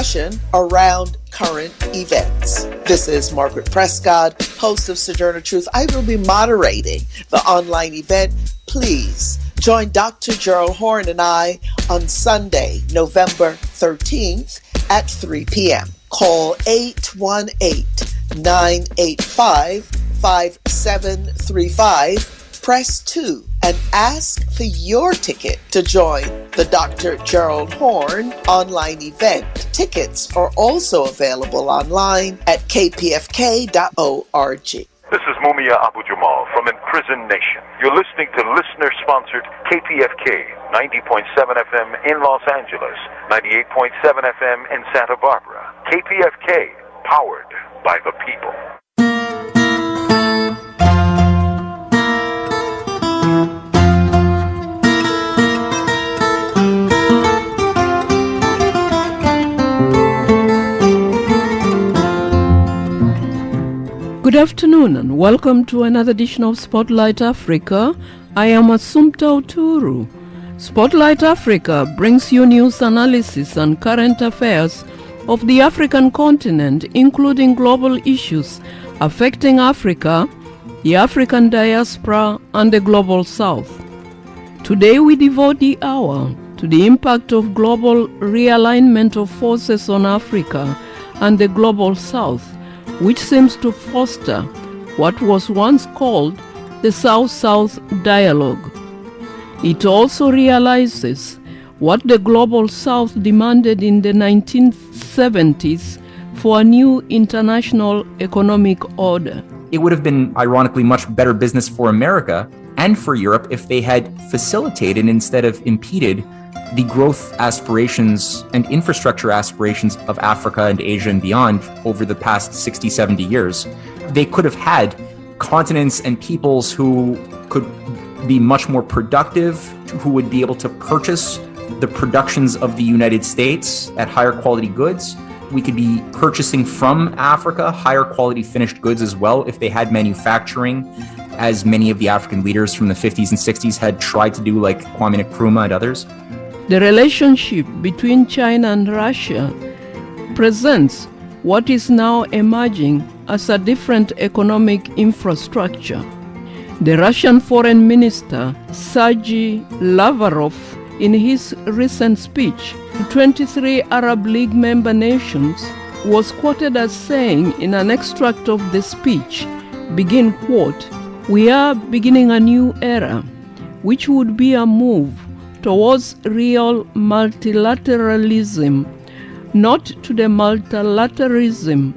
discussion around current events. This is Margaret Prescott, host of Sojourner Truth. I will be moderating the online event. Please join Dr. Gerald Horne and I on Sunday, November 13th at 3 p.m. Call 818-985-5735. Press 2 and ask for your ticket to join the Dr. Gerald Horne online event. Tickets are also available online at kpfk.org. This is Mumia Abu Jamal from Imprisoned Nation. You're listening to listener-sponsored KPFK 90.7 FM in Los Angeles, 98.7 FM in Santa Barbara. KPFK, powered by the people. Good afternoon and welcome to another edition of Spotlight Africa. I am Assumpta Uturu. Spotlight Africa brings you news analysis and current affairs of the African continent, including global issues affecting Africa, the African diaspora, and the global south. Today we devote the hour to the impact of global realignment of forces on Africa and the global south, which seems to foster what was once called the South-South dialogue. It also realizes what the global South demanded in the 1970s for a new international economic order. It would have been, ironically, much better business for America and for Europe if they had facilitated instead of impeded the growth aspirations and infrastructure aspirations of Africa and Asia and beyond over the past 60, 70 years. They could have had continents and peoples who could be much more productive, who would be able to purchase the productions of the United States at higher quality goods. We could be purchasing from Africa higher quality finished goods as well if they had manufacturing, as many of the African leaders from the 50s and 60s had tried to do, like Kwame Nkrumah and others. The relationship between China and Russia presents what is now emerging as a different economic infrastructure. The Russian Foreign Minister Sergei Lavrov, in his recent speech to 23 Arab League member nations, was quoted as saying in an extract of the speech, begin quote, "We are beginning a new era, which would be a move towards real multilateralism, not to the multilateralism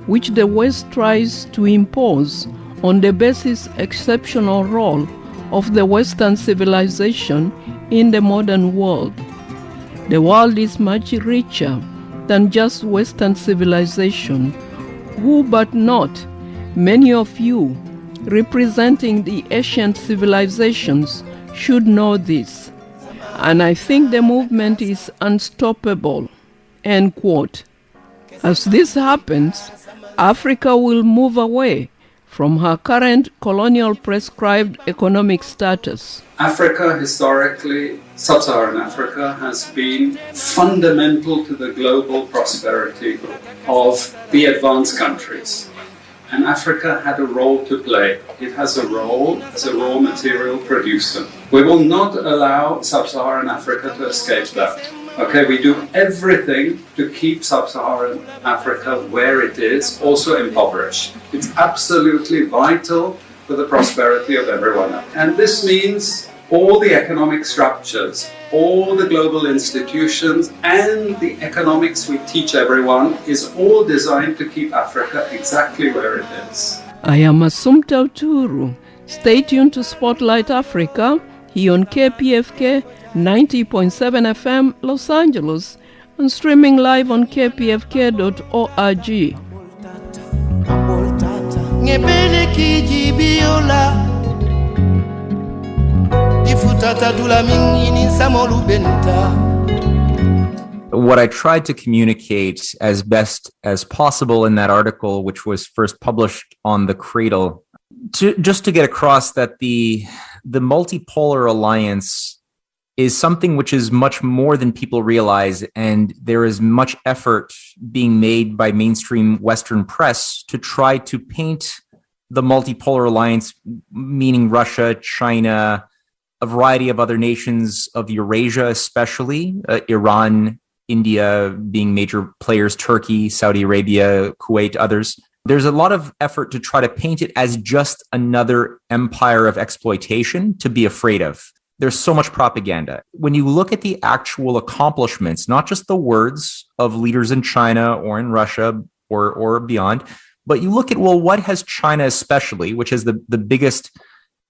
which the West tries to impose on the basis exceptional role of the Western civilization in the modern world. The world is much richer than just Western civilization. Who but not many of you representing the ancient civilizations should know this. And I think the movement is unstoppable," end quote. As this happens, Africa will move away from her current colonial prescribed economic status. Africa, historically, sub-Saharan Africa, has been fundamental to the global prosperity of the advanced countries. And Africa had a role to play. It has a role as a raw material producer. We will not allow sub-Saharan Africa to escape that. Okay, we do everything to keep sub-Saharan Africa where it is, also impoverished. It's absolutely vital for the prosperity of everyone. And this means all the economic structures, all the global institutions, and the economics we teach everyone is all designed to keep Africa exactly where it is. I am Assumpta Uturu. Stay tuned to Spotlight Africa here on KPFK 90.7 FM Los Angeles and streaming live on kpfk.org. What I tried to communicate as best as possible in that article, which was first published on The Cradle, just to get across that the multipolar alliance is something which is much more than people realize. And there is much effort being made by mainstream Western press to try to paint the multipolar alliance, meaning Russia, China, a variety of other nations of Eurasia, especially Iran, India being major players, Turkey, Saudi Arabia, Kuwait, others. There's a lot of effort to try to paint it as just another empire of exploitation to be afraid of. There's so much propaganda. When you look at the actual accomplishments, not just the words of leaders in China or in Russia or beyond, but you look at, well, what has China especially, which is the biggest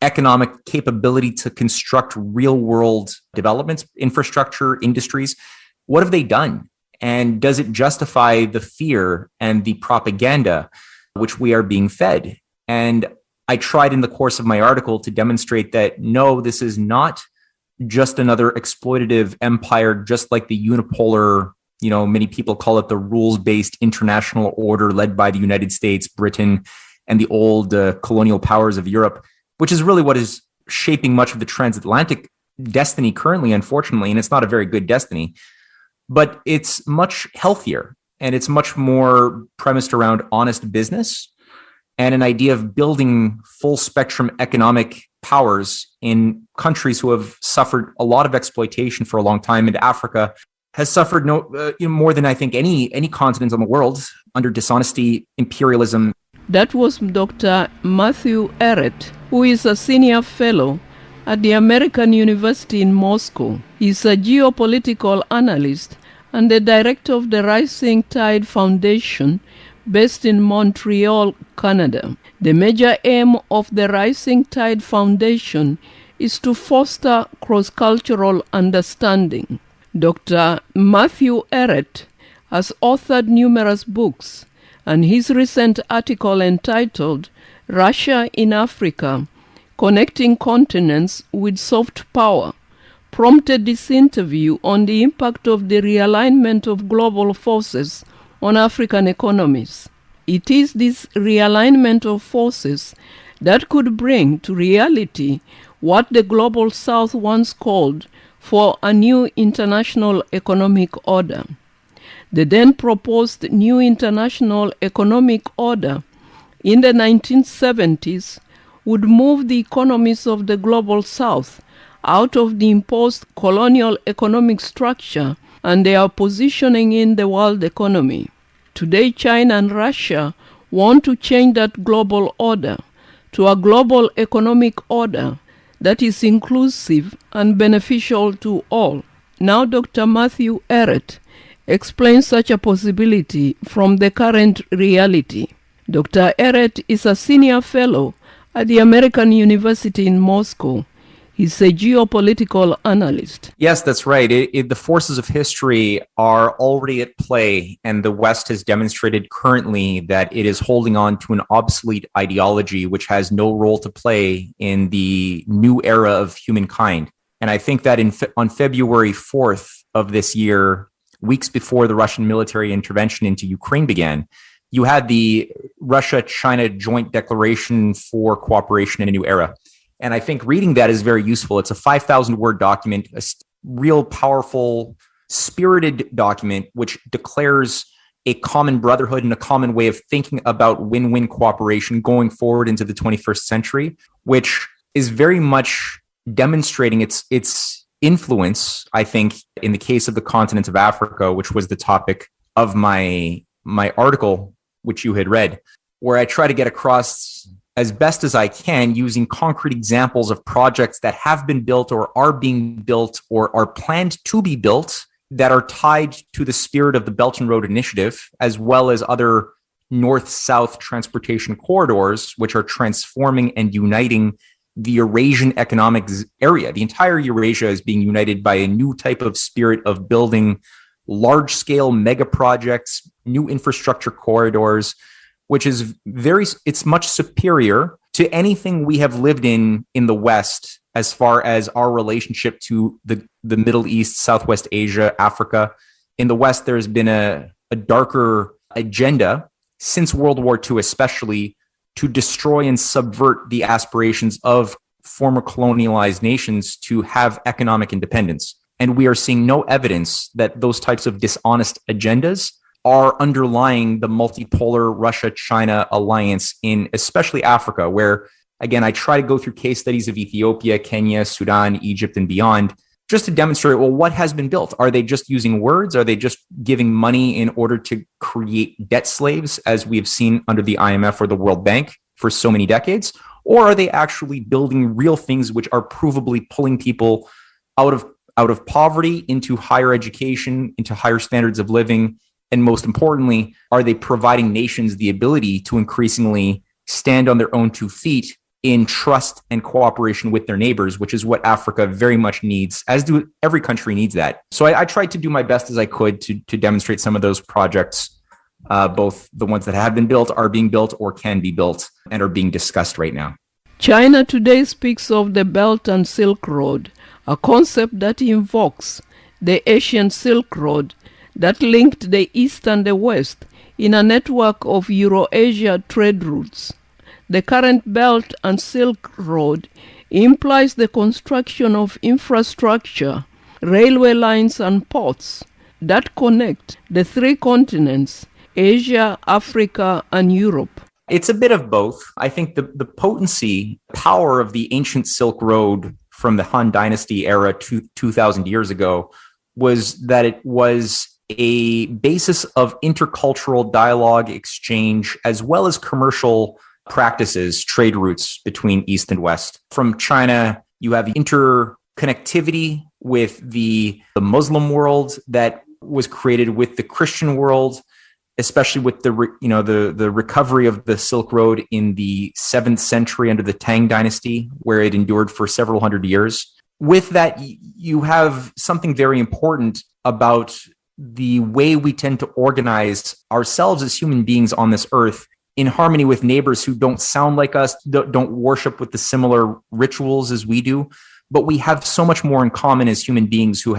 economic capability to construct real world developments, infrastructure, industries, what have they done? And does it justify the fear and the propaganda which we are being fed? And I tried in the course of my article to demonstrate that, no, this is not just another exploitative empire, just like the unipolar, many people call it the rules-based international order led by the United States, Britain, and the old colonial powers of Europe, which is really what is shaping much of the transatlantic destiny currently, unfortunately. And it's not a very good destiny, but it's much healthier and it's much more premised around honest business and an idea of building full spectrum economic powers in countries who have suffered a lot of exploitation for a long time. And Africa has suffered more than I think any continent in the world under dishonesty, imperialism. That was Dr. Matthew Ehret, who is a senior fellow at the American University in Moscow. He's a geopolitical analyst and the director of the Rising Tide Foundation based in Montreal, Canada. The major aim of the Rising Tide Foundation is to foster cross-cultural understanding. Dr. Matthew Ehret has authored numerous books, and his recent article entitled Russia in Africa, Connecting Continents with Soft Power, prompted this interview on the impact of the realignment of global forces on African economies. It is this realignment of forces that could bring to reality what the Global South once called for a new international economic order. The then proposed new international economic order in the 1970s would move the economies of the Global South out of the imposed colonial economic structure and their positioning in the world economy. Today, China and Russia want to change that global order to a global economic order that is inclusive and beneficial to all. Now, Dr. Matthew Ehret explains such a possibility from the current reality. Dr. Ehret is a senior fellow at the American University in Moscow. He's a geopolitical analyst. Yes, that's right. The forces of history are already at play, and the West has demonstrated currently that it is holding on to an obsolete ideology which has no role to play in the new era of humankind. And I think that on February 4th of this year, weeks before the Russian military intervention into Ukraine began, you had the Russia-China Joint Declaration for Cooperation in a New Era. And I think reading that is very useful. It's a 5,000-word document, a real powerful, spirited document, which declares a common brotherhood and a common way of thinking about win-win cooperation going forward into the 21st century, which is very much demonstrating its influence, I think, in the case of the continent of Africa, which was the topic of my article, which you had read, where I try to get across as best as I can using concrete examples of projects that have been built or are being built or are planned to be built that are tied to the spirit of the Belt and Road Initiative, as well as other north-south transportation corridors, which are transforming and uniting the Eurasian economic area. The entire Eurasia is being united by a new type of spirit of building large-scale mega projects, new infrastructure corridors, which is it's much superior to anything we have lived in the West as far as our relationship to the Middle East, Southwest Asia, Africa. In the West, there's been a darker agenda since World War II, especially to destroy and subvert the aspirations of former colonialized nations to have economic independence. And we are seeing no evidence that those types of dishonest agendas are underlying the multipolar Russia-China alliance in especially Africa, where, again, I try to go through case studies of Ethiopia, Kenya, Sudan, Egypt, and beyond, just to demonstrate, well, what has been built? Are they just using words? Are they just giving money in order to create debt slaves, as we have seen under the IMF or the World Bank for so many decades? Or are they actually building real things which are provably pulling people out of poverty into higher education, into higher standards of living? And most importantly, are they providing nations the ability to increasingly stand on their own 2 feet in trust and cooperation with their neighbors, which is what Africa very much needs, as do every country needs that. So I tried to do my best as I could to demonstrate some of those projects, both the ones that have been built, are being built, or can be built, and are being discussed right now. China today speaks of the Belt and Silk Road, a concept that invokes the Asian Silk Road that linked the East and the West in a network of Euro-Asia trade routes. The current Belt and Silk Road implies the construction of infrastructure, railway lines and ports that connect the 3 continents, Asia, Africa, and Europe. It's a bit of both. I think the potency, power of the ancient Silk Road from the Han Dynasty era 2,000 years ago was that it was a basis of intercultural dialogue, exchange, as well as commercial practices, trade routes between East and West. From China, you have interconnectivity with the Muslim world that was created with the Christian world, especially with the recovery of the Silk Road in the 7th century under the Tang Dynasty, where it endured for several hundred years. With that, you have something very important about the way we tend to organize ourselves as human beings on this earth in harmony with neighbors who don't sound like us, don't worship with the similar rituals as we do, but we have so much more in common as human beings who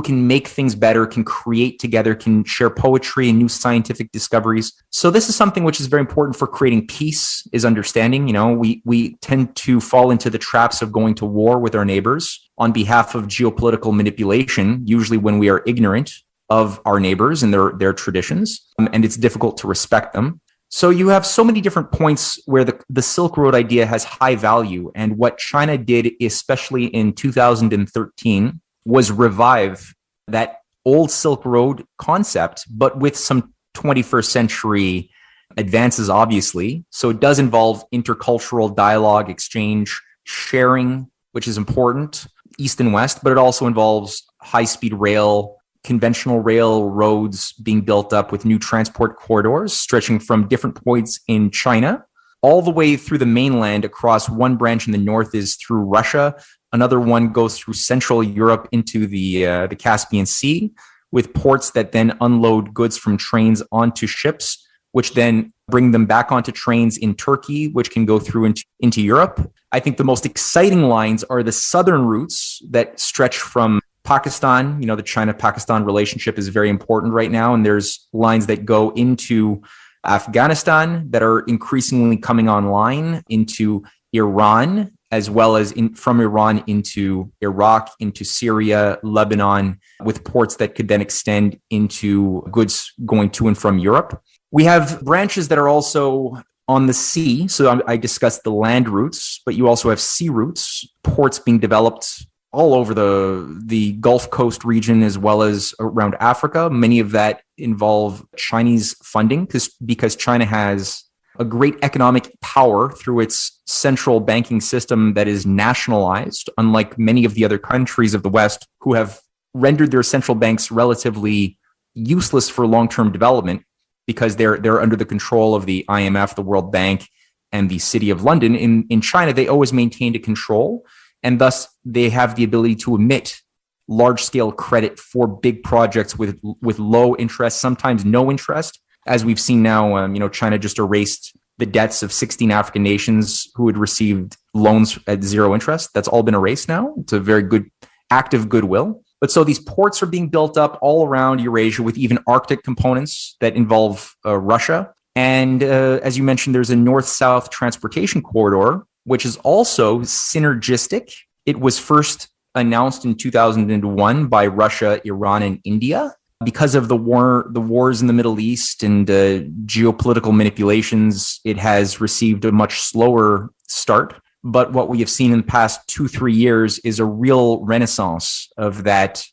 can make things better, can create together, can share poetry and new scientific discoveries. So this is something which is very important for creating peace, is understanding. We tend to fall into the traps of going to war with our neighbors on behalf of geopolitical manipulation, usually when we are ignorant of our neighbors and their traditions, and it's difficult to respect them. So you have so many different points where the Silk Road idea has high value. And what China did, especially in 2013, was revive that old Silk Road concept, but with some 21st century advances, obviously. So it does involve intercultural dialogue, exchange, sharing, which is important, East and West, but it also involves high-speed rail, conventional railroads being built up with new transport corridors stretching from different points in China all the way through the mainland. Across one branch in the north is through Russia. Another one goes through Central Europe into the Caspian Sea, with ports that then unload goods from trains onto ships, which then bring them back onto trains in Turkey, which can go through into Europe. I think the most exciting lines are the southern routes that stretch from Pakistan. The China-Pakistan relationship is very important right now. And there's lines that go into Afghanistan that are increasingly coming online, into Iran, as well as from Iran into Iraq, into Syria, Lebanon, with ports that could then extend into goods going to and from Europe. We have branches that are also on the sea. So I discussed the land routes, but you also have sea routes, ports being developed all over the Gulf Coast region, as well as around Africa. Many of that involve Chinese funding because China has a great economic power through its central banking system that is nationalized, unlike many of the other countries of the West who have rendered their central banks relatively useless for long-term development because they're under the control of the IMF, the World Bank, and the City of London. In China, they always maintained a control, and thus they have the ability to emit large-scale credit for big projects with low interest, sometimes no interest. As we've seen now, China just erased the debts of 16 African nations who had received loans at zero interest. That's all been erased now. It's a very good act of goodwill. But so these ports are being built up all around Eurasia with even Arctic components that involve Russia. And as you mentioned, there's a north-south transportation corridor which is also synergistic. It was first announced in 2001 by Russia, Iran, and India. Because of the wars in the Middle East and geopolitical manipulations, it has received a much slower start. But what we have seen in the past 2-3 years is a real renaissance of that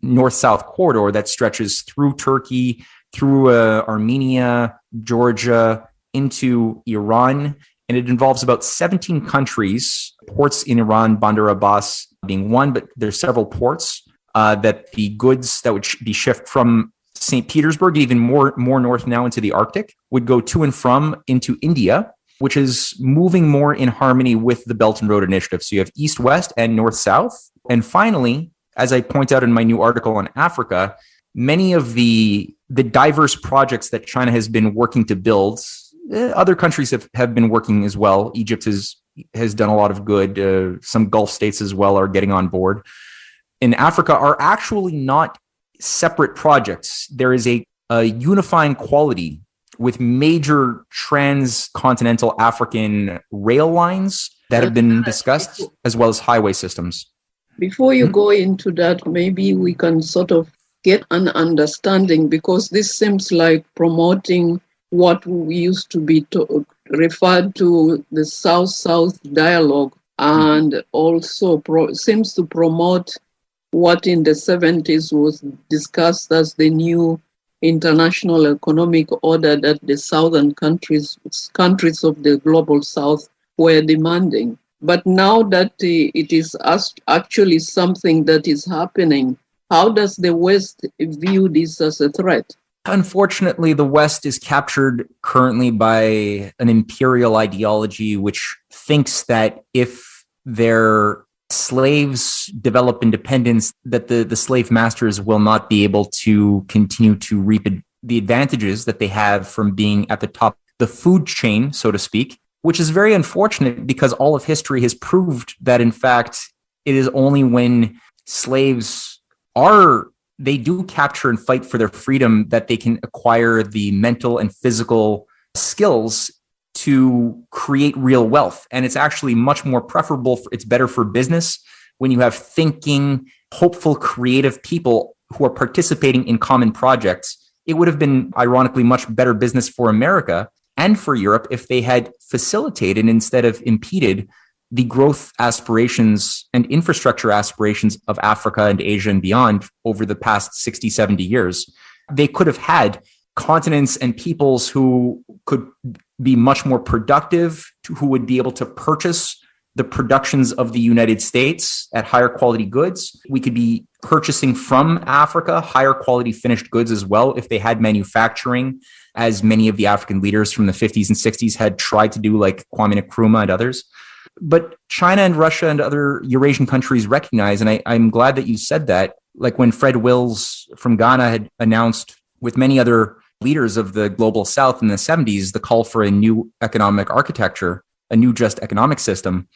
north-south corridor that stretches through Turkey, through Armenia, Georgia, into Iran. And it involves about 17 countries, ports in Iran, Bandar Abbas being one, but there's several ports that the goods that would be shipped from St. Petersburg, even more north now into the Arctic, would go to and from into India, which is moving more in harmony with the Belt and Road Initiative. So you have east-west and north-south. And finally, as I point out in my new article on Africa, many of the diverse projects that China has been working to build, other countries have been working as well. Egypt has done a lot of good. Some Gulf states as well are getting on board. In Africa are actually not separate projects. There is a unifying quality with major transcontinental African rail lines that have been discussed, as well as highway systems. Before you go into that, maybe we can sort of get an understanding, because this seems like promoting what we used to be referred to the South-South dialogue, and also seems to promote what in the 70s was discussed as the new international economic order that the southern countries of the global south were demanding. But now that it is actually something that is happening, how does the West view this as a threat? Unfortunately, the West is captured currently by an imperial ideology which thinks that if their slaves develop independence, that the slave masters will not be able to continue to reap the advantages that they have from being at the top of the food chain, so to speak, which is very unfortunate because all of history has proved that, in fact, it is only when slaves they do capture and fight for their freedom that they can acquire the mental and physical skills to create real wealth. And it's actually much more preferable. It's better for business when you have thinking, hopeful, creative people who are participating in common projects. It would have been, ironically, much better business for America and for Europe if they had facilitated instead of impeded the growth aspirations and infrastructure aspirations of Africa and Asia and beyond over the past 60, 70 years. They could have had continents and peoples who could be much more productive, who would be able to purchase the productions of the United States at higher quality goods. We could be purchasing from Africa higher quality finished goods as well if they had manufacturing, as many of the African leaders from the 50s and 60s had tried to do, like Kwame Nkrumah and others. But China and Russia and other Eurasian countries recognize, and I'm glad that you said that, like when Fred Wills from Ghana had announced with many other leaders of the global South in the 70s, the call for a new economic architecture, a new just economic system,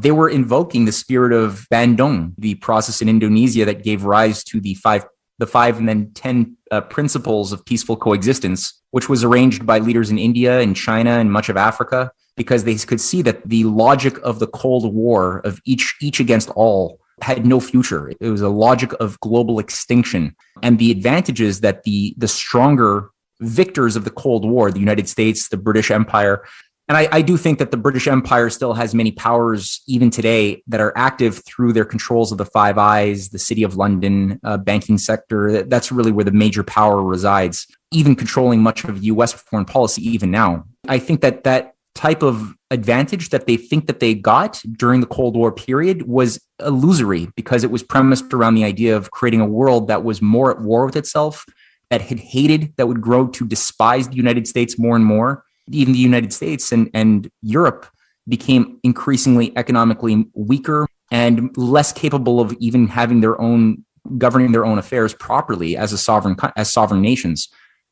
they were invoking the spirit of Bandung, the process in Indonesia that gave rise to the five and then 10 principles of peaceful coexistence, which was arranged by leaders in India and China and much of Africa, because they could see that the logic of the Cold War of each against all had no future. It was a logic of global extinction. And the advantages that the stronger victors of the Cold War, the United States, the British Empire, and I do think that the British Empire still has many powers even today that are active through their controls of the Five Eyes, the City of London, banking sector. That's really where the major power resides, even controlling much of U.S. foreign policy even now. I think that type of advantage that they think that they got during the Cold War period was illusory, because it was premised around the idea of creating a world that was more at war with itself, that that would grow to despise the United States more and more. Even the United States and Europe became increasingly economically weaker and less capable of even governing their own affairs properly as sovereign nations.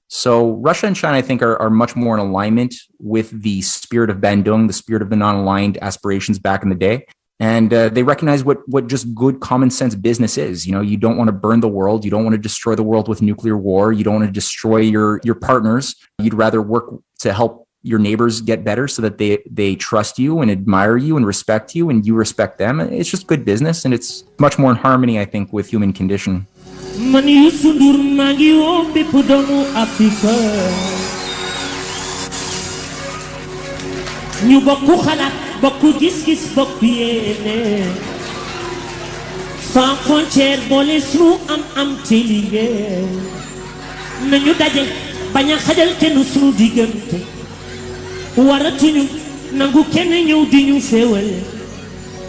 So Russia and China, I think, are much more in alignment with the spirit of Bandung, the spirit of the non-aligned aspirations back in the day. And they recognize what just good common sense business is. You know, you don't want to burn the world. You don't want to destroy the world with nuclear war. You don't want to destroy your partners. You'd rather work to help your neighbors get better so that they trust you and admire you and respect you and you respect them. It's just good business, and it's much more in harmony, I think, with human condition. ñu bokku xalaat bokku gis-gis bokku yéene sans frontière boole sunu am ci liggéey nañu daje bañ a xajal kenn sunu diggante waratuñu nangu kenn ñëw di ñu féewale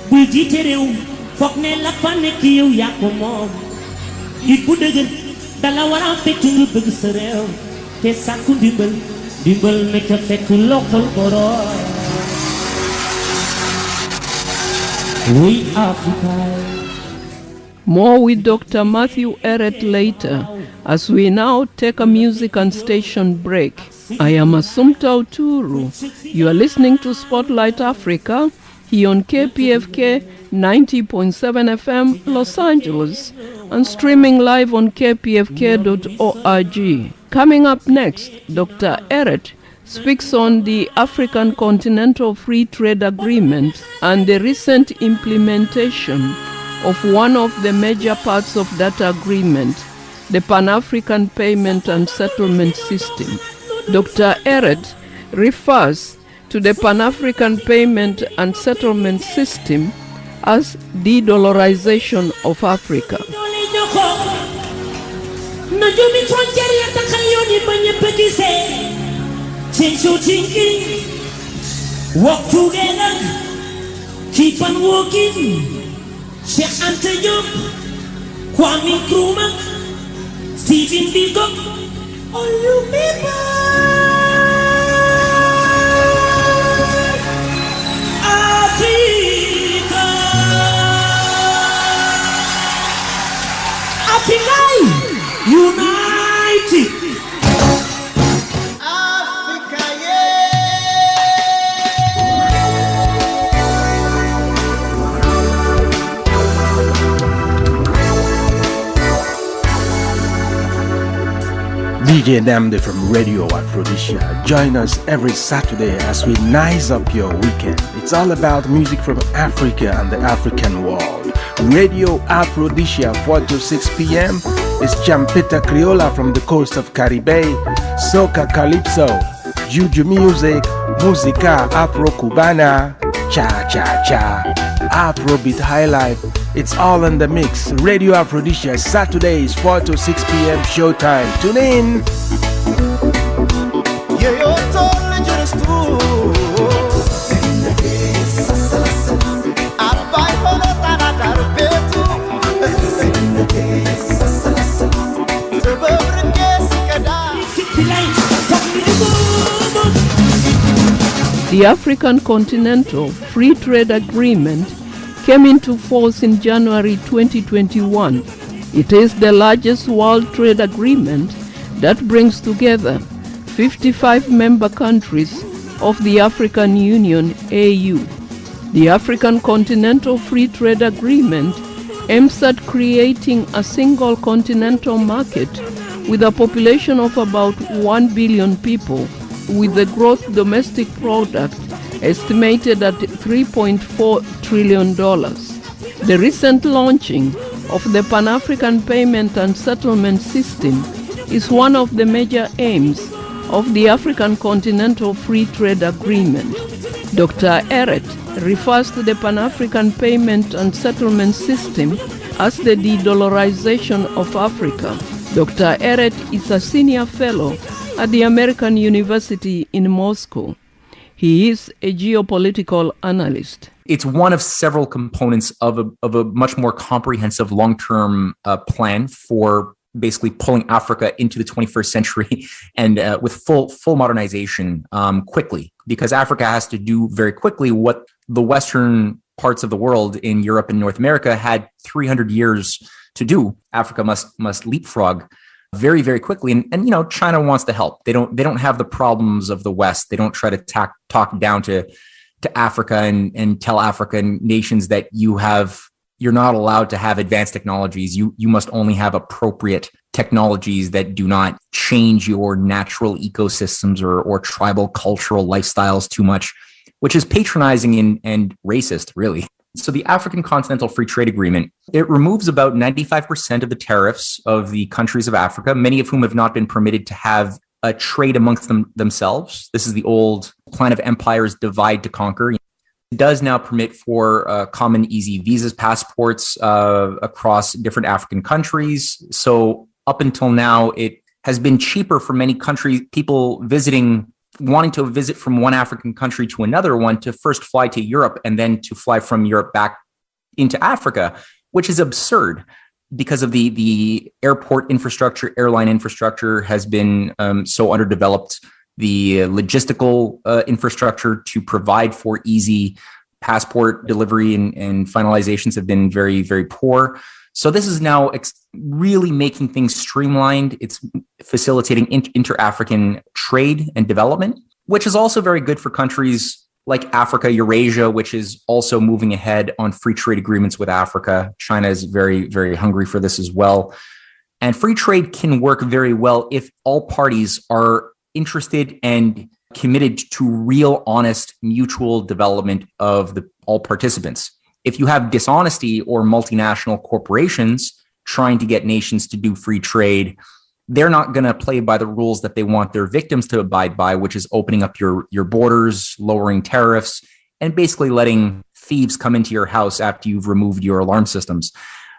buy jiite réew foog ne la fa nekk yow yaa ko moom nit bu dëgër dala war a fekk nga bëgg sa réew te sàkku dimbal nekk fekk loxol borom. We Africa. More with Dr. Matthew Ehret later, as we now take a music and station break. I am Assumpta Uturu. You are listening to Spotlight Africa here on KPFK 90.7 FM Los Angeles and streaming live on kpfk.org. Coming up next, Dr. Ehret speaks on the African Continental Free Trade Agreement and the recent implementation of one of the major parts of that agreement, the Pan-African Payment and Settlement System. Dr. Ehret refers to the Pan-African Payment and Settlement System as Dedollarization of Africa. Change your thinking, walk together, keep on walking. Cheikh Anta Diop, Kwame Nkrumah, Stephen Biko, all you people. Africa, Africa, united. DJ Namde from Radio Aphrodisia. Join us every Saturday as we nice up your weekend. It's all about music from Africa and the African world. Radio Aphrodisia, 4 to 6 p.m. is Champeta Criolla from the coast of Caribe, Soca Calypso, Juju Music, Musica Afro-Cubana, Cha-Cha-Cha, Afrobeat Highlife. It's all in the mix. Radio Aphrodisia, Saturdays, 4 to 6 p.m. showtime. Tune in. The African Continental Free Trade Agreement came into force in January 2021. It is the largest world trade agreement that brings together 55 member countries of the African Union, AU. The African Continental Free Trade Agreement aims at creating a single continental market with a population of about 1 billion people, with the gross domestic product estimated at $3.4 trillion. The recent launching of the Pan-African Payment and Settlement System is one of the major aims of the African Continental Free Trade Agreement. Dr. Ehret refers to the Pan-African Payment and Settlement System as the Dedollarization of Africa. Dr. Ehret is a senior fellow at the American University in Moscow. He is a geopolitical analyst. It's one of several components of a much more comprehensive long-term plan for basically pulling Africa into the 21st century and with full modernization quickly, because Africa has to do very quickly what the Western parts of the world in Europe and North America had 300 years to do. Africa must leapfrog very, very quickly. And you know, China wants to help. They don't have the problems of the West. They don't try to talk down to Africa and tell African nations that you're not allowed to have advanced technologies. You must only have appropriate technologies that do not change your natural ecosystems or tribal cultural lifestyles too much, which is patronizing and racist, really. So the African Continental Free Trade Agreement, it removes about 95% of the tariffs of the countries of Africa, many of whom have not been permitted to have a trade amongst themselves. This is the old plan of empires, divide to conquer. It does now permit for common easy visas, passports across different African countries. So up until now, it has been cheaper for many countries, people wanting to visit from one African country to another one, to first fly to Europe and then to fly from Europe back into Africa, which is absurd because of the airport infrastructure, airline infrastructure has been so underdeveloped. The logistical infrastructure to provide for easy passport delivery and finalizations have been very, very poor. So this is now really making things streamlined. It's facilitating inter-African trade and development, which is also very good for countries like Africa, Eurasia, which is also moving ahead on free trade agreements with Africa. China is very, very hungry for this as well. And free trade can work very well if all parties are interested and committed to real, honest, mutual development of all participants. If you have dishonesty or multinational corporations trying to get nations to do free trade, they're not going to play by the rules that they want their victims to abide by, which is opening up your borders, lowering tariffs, and basically letting thieves come into your house after you've removed your alarm systems.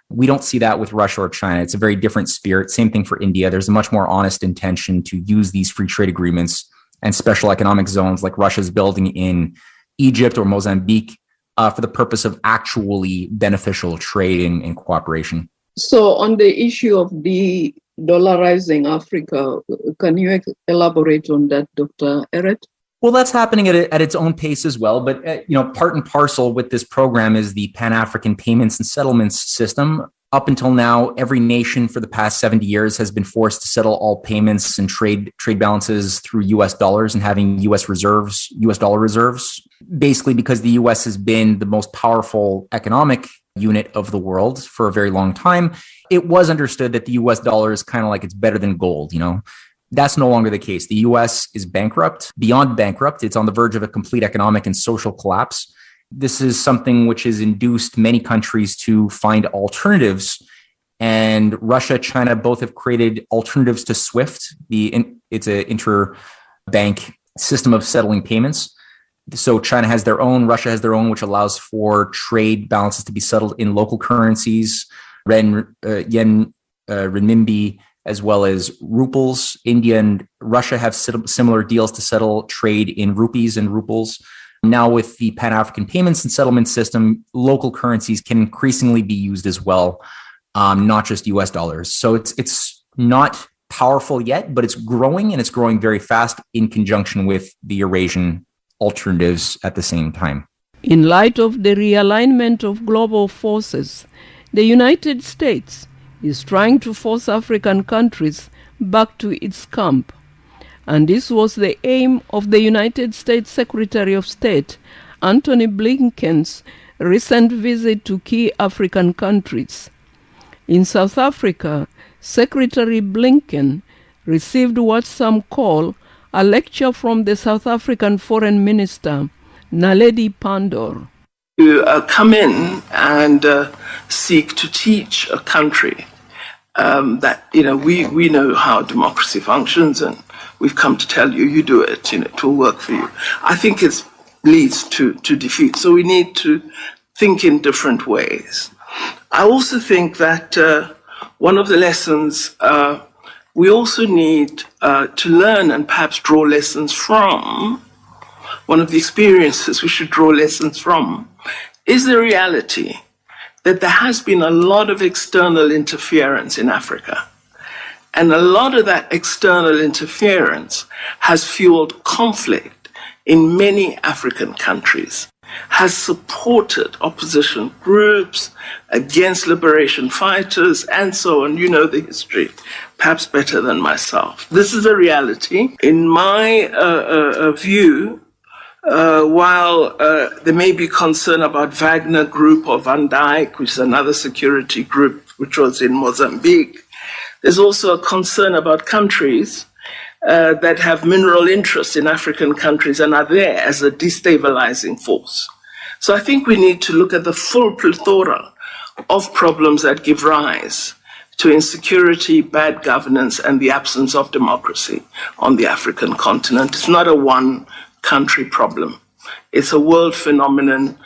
We don't see that with Russia or China. It's a very different spirit. Same thing for India. There's a much more honest intention to use these free trade agreements and special economic zones like Russia's building in Egypt or Mozambique for the purpose of actually beneficial trade and cooperation. So on the issue of de-dollarizing Africa, can you elaborate on that, Dr. Ehret? Well, that's happening at its own pace as well. But, part and parcel with this program is the Pan-African Payments and Settlements System. Up until now, every nation for the past 70 years has been forced to settle all payments and trade balances through US dollars and having US dollar reserves, basically because the US has been the most powerful economic unit of the world for a very long time. It was understood that the US dollar is kind of like it's better than gold, That's no longer the case. The US is bankrupt, beyond bankrupt. It's on the verge of a complete economic and social collapse. This is something which has induced many countries to find alternatives. And Russia, China both have created alternatives to SWIFT. It's an interbank system of settling payments. So China has their own, Russia has their own, which allows for trade balances to be settled in local currencies, yen, renminbi, as well as ruples. India and Russia have similar deals to settle trade in rupees and ruples. Now with the Pan-African Payments and Settlement System, local currencies can increasingly be used as well, not just US dollars. So it's not powerful yet, but it's growing, and it's growing very fast in conjunction with the Eurasian alternatives at the same time. In light of the realignment of global forces, the United States is trying to force African countries back to its camp. And this was the aim of the United States Secretary of State, Antony Blinken's recent visit to key African countries. In South Africa, Secretary Blinken received what some call a lecture from the South African Foreign Minister, Naledi Pandor. To come in and seek to teach a country that, we know how democracy functions, and we've come to tell you, you do it, it will work for you. I think it leads to defeat. So we need to think in different ways. I also think that one of the lessons we also need to learn and perhaps draw lessons from, one of the experiences we should draw lessons from, is the reality that there has been a lot of external interference in Africa. And a lot of that external interference has fueled conflict in many African countries, has supported opposition groups against liberation fighters, and so on. You know the history, perhaps better than myself. This is a reality. In my view, while there may be concern about Wagner Group or Van Dijk, which is another security group which was in Mozambique, There's also a concern about countries that have mineral interests in African countries and are there as a destabilizing force. So I think we need to look at the full plethora of problems that give rise to insecurity, bad governance, and the absence of democracy on the African continent. It's not a one-country problem. It's a world phenomenon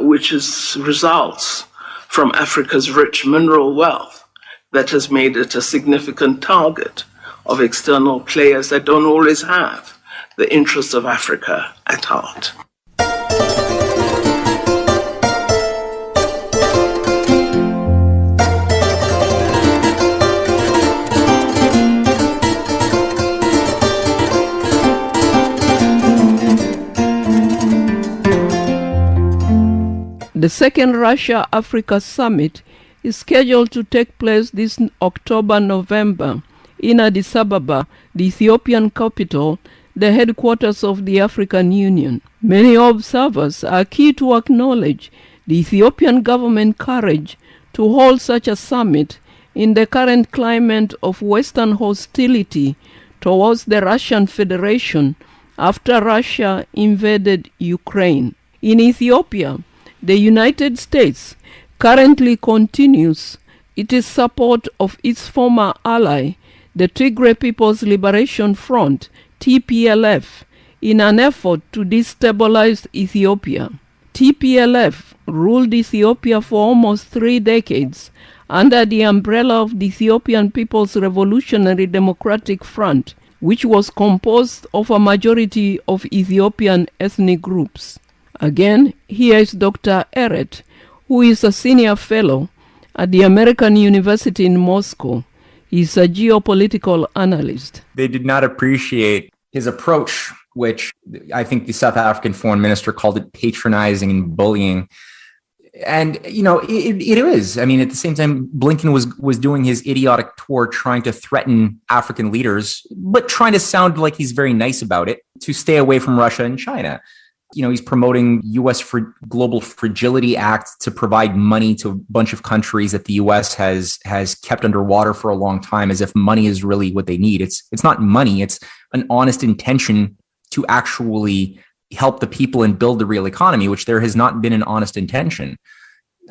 which results from Africa's rich mineral wealth that has made it a significant target of external players that don't always have the interests of Africa at heart. The second Russia-Africa Summit is scheduled to take place this October-November in Addis Ababa, the Ethiopian capital, the headquarters of the African Union. Many observers are keen to acknowledge the Ethiopian government courage to hold such a summit in the current climate of Western hostility towards the Russian Federation after Russia invaded Ukraine. In Ethiopia, the United States currently continues its support of its former ally, the Tigray People's Liberation Front, TPLF, in an effort to destabilize Ethiopia. TPLF ruled Ethiopia for almost 3 decades under the umbrella of the Ethiopian People's Revolutionary Democratic Front, which was composed of a majority of Ethiopian ethnic groups. Again, here is Dr. Ehret, who is a senior fellow at the American University in Moscow. He's a geopolitical analyst. They did not appreciate his approach, which I think the South African foreign minister called it patronizing and bullying. And, you know, it is. I mean, at the same time, Blinken was doing his idiotic tour trying to threaten African leaders, but trying to sound like he's very nice about it to stay away from Russia and China. You know, he's promoting U.S. Global Fragility Act to provide money to a bunch of countries that the U.S. has kept underwater for a long time, as if money is really what they need. It's not money. It's an honest intention to actually help the people and build the real economy, which there has not been an honest intention.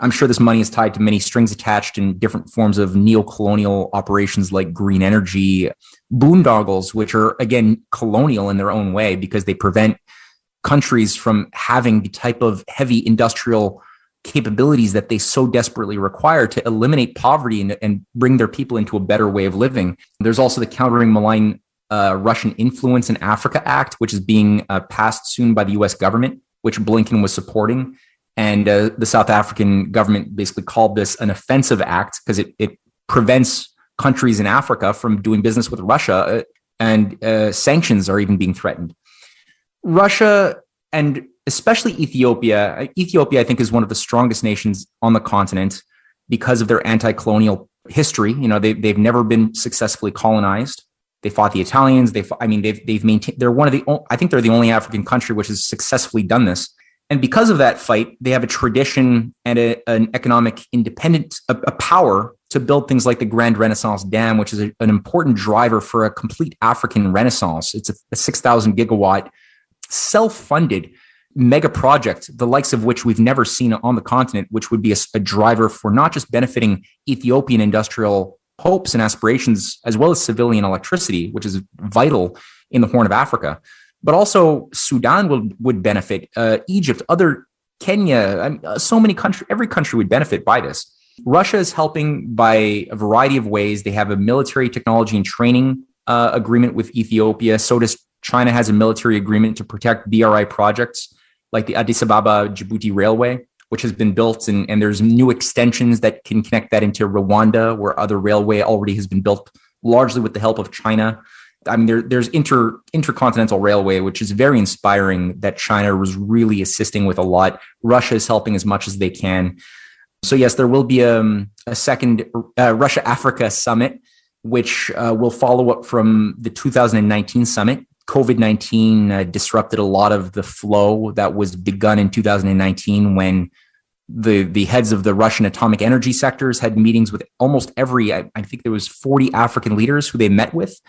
I'm sure this money is tied to many strings attached in different forms of neo-colonial operations like green energy, boondoggles, which are, again, colonial in their own way because they prevent countries from having the type of heavy industrial capabilities that they so desperately require to eliminate poverty and bring their people into a better way of living. There's also the Countering Malign Russian Influence in Africa Act, which is being passed soon by the U.S. government, which Blinken was supporting. And the South African government basically called this an offensive act because it prevents countries in Africa from doing business with Russia, and sanctions are even being threatened. Russia and especially Ethiopia, I think, is one of the strongest nations on the continent because of their anti-colonial history. You know, they've never been successfully colonized. They fought the Italians. They've maintained. They're one of the. I think they're the only African country which has successfully done this. And because of that fight, they have a tradition and an economic independence, a power to build things like the Grand Renaissance Dam, which is an important driver for a complete African renaissance. It's a 6,000 gigawatt self-funded mega project, the likes of which we've never seen on the continent, which would be a driver for not just benefiting Ethiopian industrial hopes and aspirations, as well as civilian electricity, which is vital in the Horn of Africa, but also Sudan would benefit, Egypt, Kenya, so many countries, every country would benefit by this. Russia is helping by a variety of ways. They have a military technology and training agreement with Ethiopia. So does China has a military agreement to protect BRI projects like the Addis Ababa-Djibouti Railway, which has been built, and there's new extensions that can connect that into Rwanda, where other railway already has been built, largely with the help of China. I mean, there's intercontinental railway, which is very inspiring that China was really assisting with a lot. Russia is helping as much as they can. So yes, there will be a second Russia-Africa summit, which will follow up from the 2019 summit. COVID-19 disrupted a lot of the flow that was begun in 2019 when the heads of the Russian atomic energy sectors had meetings with almost every, I think there was 40 African leaders who they met with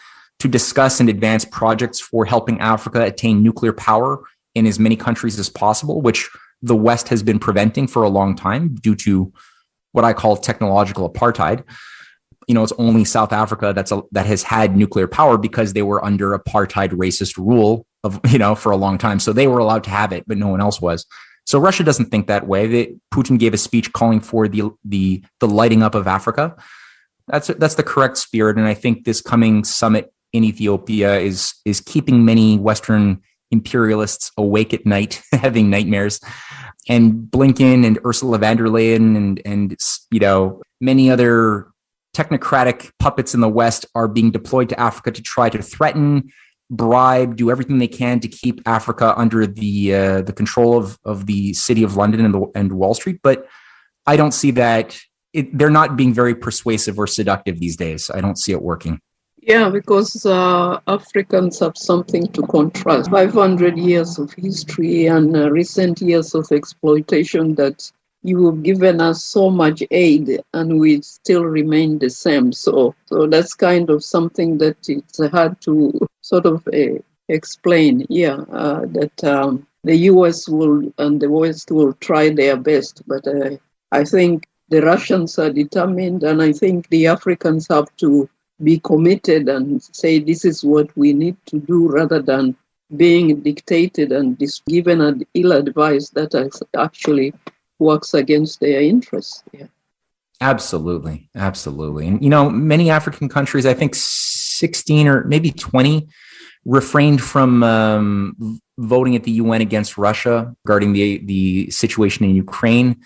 to discuss and advance projects for helping Africa attain nuclear power in as many countries as possible, which the West has been preventing for a long time due to what I call technological apartheid. It's only South Africa that has had nuclear power because they were under apartheid racist rule for a long time. So they were allowed to have it, but no one else was. So Russia doesn't think that way. Putin gave a speech calling for the lighting up of Africa. That's the correct spirit. And I think this coming summit in Ethiopia is keeping many Western imperialists awake at night, having nightmares. And Blinken and Ursula von der Leyen and many other technocratic puppets in the West are being deployed to Africa to try to threaten, bribe, do everything they can to keep Africa under the control of the City of London and Wall Street. But I don't see that they're not being very persuasive or seductive these days. I don't see it working. Yeah, because Africans have something to contrast. 500 years of history and recent years of exploitation that you have given us so much aid and we still remain the same. So that's kind of something that it's hard to sort of explain. Yeah, that the US will and the West will try their best. But I think the Russians are determined, and I think the Africans have to be committed and say this is what we need to do rather than being dictated and given an ill advice that actually works against their interests. Yeah. Absolutely. And, many African countries, I think 16 or maybe 20, refrained from voting at the UN against Russia regarding the situation in Ukraine.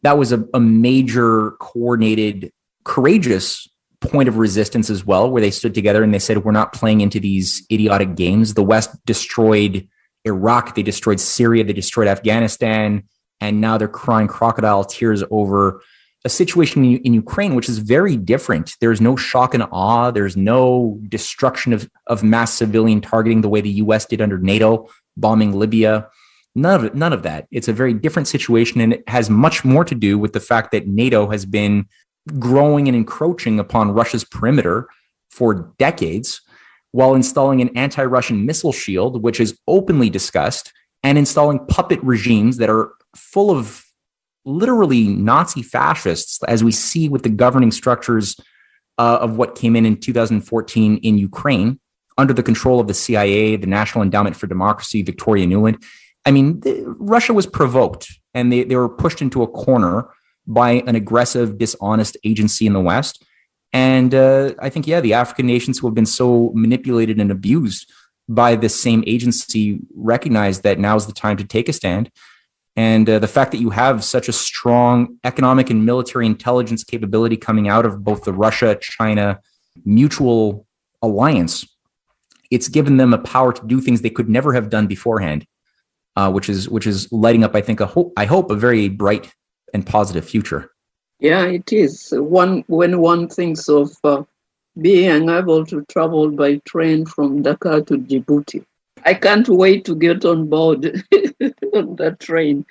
That was a major, coordinated, courageous point of resistance as well, where they stood together and they said, we're not playing into these idiotic games. The West destroyed Iraq, they destroyed Syria, they destroyed Afghanistan, and now they're crying crocodile tears over a situation in Ukraine, which is very different. There's no shock and awe. There's no destruction of mass civilian targeting the way the US did under NATO, bombing Libya. None of that. It's a very different situation, and it has much more to do with the fact that NATO has been growing and encroaching upon Russia's perimeter for decades, while installing an anti-Russian missile shield, which is openly discussed, and installing puppet regimes that are full of literally Nazi fascists, as we see with the governing structures of what came in 2014 in Ukraine, under the control of the CIA, the National Endowment for Democracy, Victoria Nuland. I mean, Russia was provoked, and they were pushed into a corner by an aggressive, dishonest agency in the West. And I think, the African nations who have been so manipulated and abused by this same agency recognize that now's the time to take a stand. And the fact that you have such a strong economic and military intelligence capability coming out of both the Russia-China mutual alliance, it's given them a power to do things they could never have done beforehand, which is lighting up, I think, I hope, a very bright and positive future. Yeah, it is. When one thinks of being able to travel by train from Dakar to Djibouti, I can't wait to get on board on that train.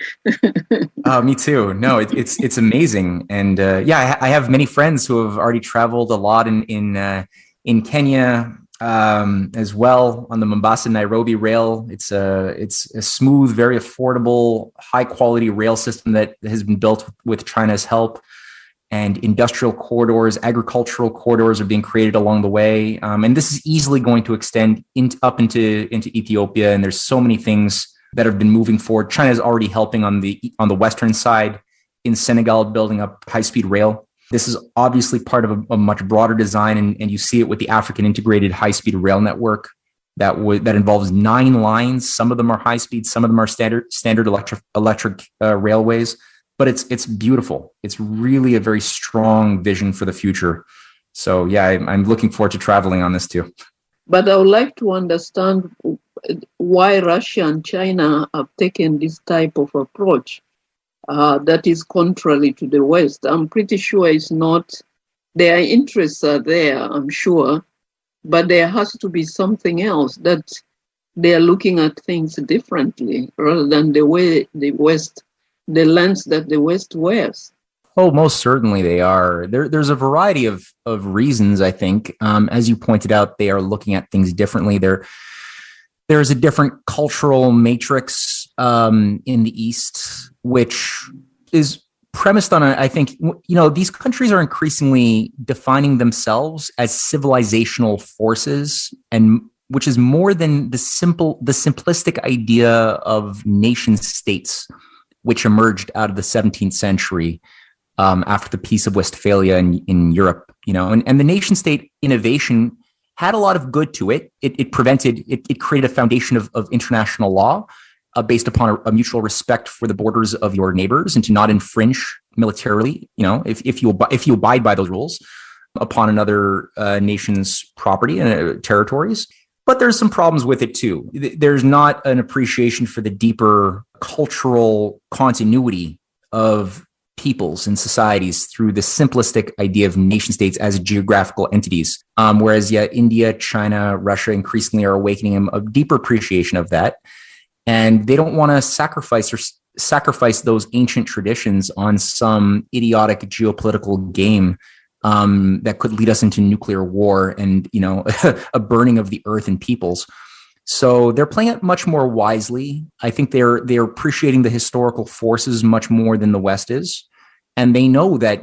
Me too. No, it's amazing, and I have many friends who have already traveled a lot in Kenya as well on the Mombasa-Nairobi rail. It's a smooth, very affordable, high-quality rail system that has been built with China's help. And industrial corridors, agricultural corridors are being created along the way. And this is easily going to extend up into Ethiopia. And there's so many things that have been moving forward. China is already helping on the western side in Senegal, building up high-speed rail. This is obviously part of a much broader design, and you see it with the African Integrated High-Speed Rail Network that involves 9 lines. Some of them are high-speed, some of them are standard electric railways. But it's beautiful. It's really a very strong vision for the future. So I'm looking forward to traveling on this too. But I would like to understand why Russia and China have taken this type of approach that is contrary to the West. I'm pretty sure it's not, their interests are there, I'm sure, but there has to be something else that they're looking at things differently rather than the way the West the lens that the West wears? Oh, most certainly they are. There's a variety of reasons, I think. As you pointed out, they are looking at things differently. There's a different cultural matrix in the East, which is premised on, I think, these countries are increasingly defining themselves as civilizational forces, and which is more than the simplistic idea of nation states, which emerged out of the 17th century after the Peace of Westphalia in Europe. And the nation state innovation had a lot of good to it. It created a foundation of international law based upon a mutual respect for the borders of your neighbors and to not infringe militarily, if you abide by those rules upon another nation's property and territories. But there's some problems with it too. There's not an appreciation for the deeper cultural continuity of peoples and societies through the simplistic idea of nation states as geographical entities. Whereas India, China, Russia increasingly are awakening a deeper appreciation of that. And they don't want to sacrifice those ancient traditions on some idiotic geopolitical game that could lead us into nuclear war and, a burning of the earth and peoples. So they're playing it much more wisely. I think they're appreciating the historical forces much more than the West is. And they know that,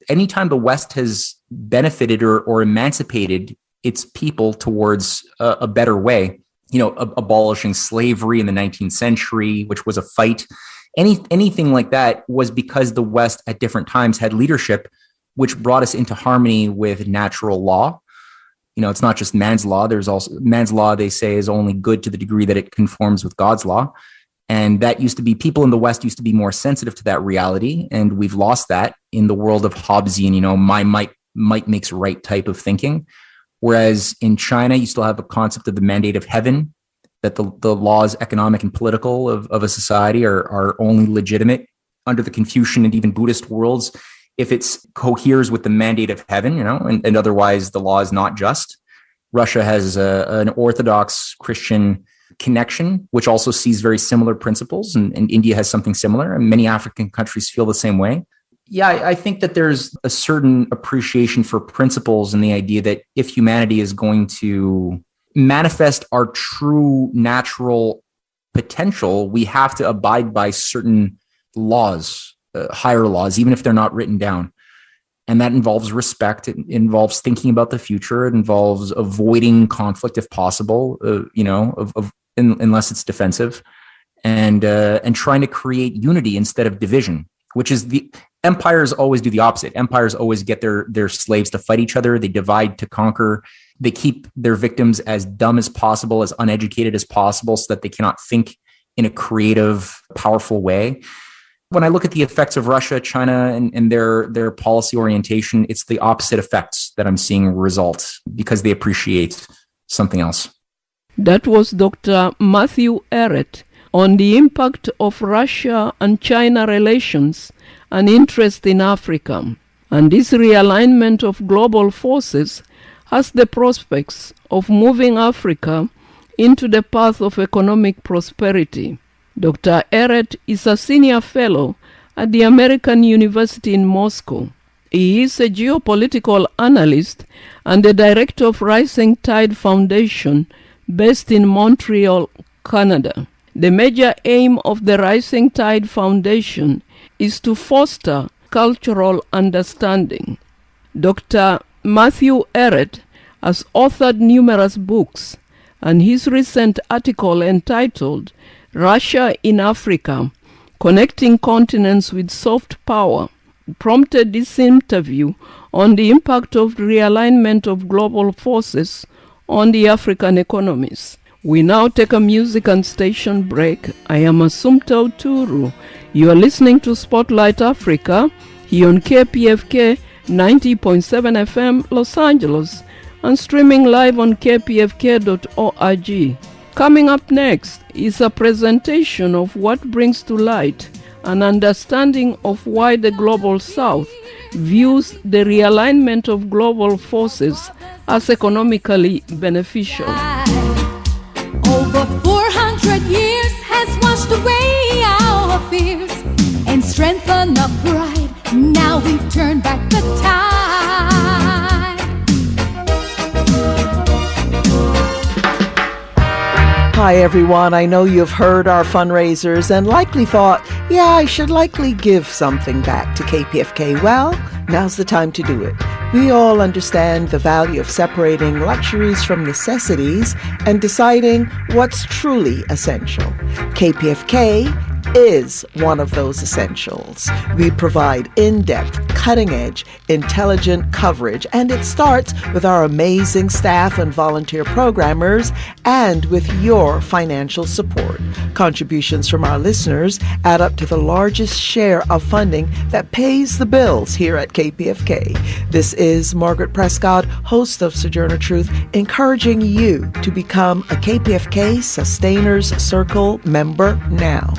anytime the West has benefited or emancipated its people towards a better way, abolishing slavery in the 19th century, which was a fight, anything like that was because the West at different times had leadership, which brought us into harmony with natural law. It's not just man's law. There's also man's law, they say, is only good to the degree that it conforms with God's law. And that used to be, people in the West used to be more sensitive to that reality. And we've lost that in the world of Hobbesian, my might makes right type of thinking. Whereas in China, you still have a concept of the mandate of heaven, that the laws, economic and political of a society are only legitimate under the Confucian and even Buddhist worlds if it coheres with the mandate of heaven, and otherwise the law is not just. Russia has an Orthodox Christian connection, which also sees very similar principles, and India has something similar, and many African countries feel the same way. Yeah, I think that there's a certain appreciation for principles and the idea that if humanity is going to manifest our true natural potential, we have to abide by certain laws, higher laws, even if they're not written down. And that involves respect. It involves thinking about the future. It involves avoiding conflict if possible, unless it's defensive, and trying to create unity instead of division, which is empires always do the opposite. Empires always get their slaves to fight each other. They divide to conquer. They keep their victims as dumb as possible, as uneducated as possible, so that they cannot think in a creative, powerful way. When I look at the effects of Russia, China, and their policy orientation, it's the opposite effects that I'm seeing result because they appreciate something else. That was Dr. Matthew Ehret on the impact of Russia and China relations and interest in Africa. And this realignment of global forces has the prospects of moving Africa into the path of economic prosperity. Dr. Ehret is a senior fellow at the American University in Moscow. He is a geopolitical analyst and the director of Rising Tide Foundation based in Montreal, Canada. The major aim of the Rising Tide Foundation is to foster cultural understanding. Dr. Matthew Ehret has authored numerous books, and his recent article entitled Russia in Africa, Connecting Continents with Soft Power, prompted this interview on the impact of realignment of global forces on the African economies. We now take a music and station break. I am Assumpta Uturu. You are listening to Spotlight Africa here on KPFK 90.7 FM Los Angeles and streaming live on kpfk.org. Coming up next is a presentation of what brings to light an understanding of why the Global South views the realignment of global forces as economically beneficial. Over 400 years has washed away our fears. strengthen our pride. Now we've turned back the tide. Hi everyone, I know you've heard our fundraisers and likely thought, yeah, I should likely give something back to KPFK. Well, now's the time to do it. We all understand the value of separating luxuries from necessities and deciding what's truly essential. KPFK is one of those essentials. We provide in-depth, cutting-edge, intelligent coverage, and it starts with our amazing staff and volunteer programmers and with your financial support. Contributions from our listeners add up to the largest share of funding that pays the bills here at KPFK. This is Margaret Prescott, host of Sojourner Truth, encouraging you to become a KPFK Sustainers Circle member now.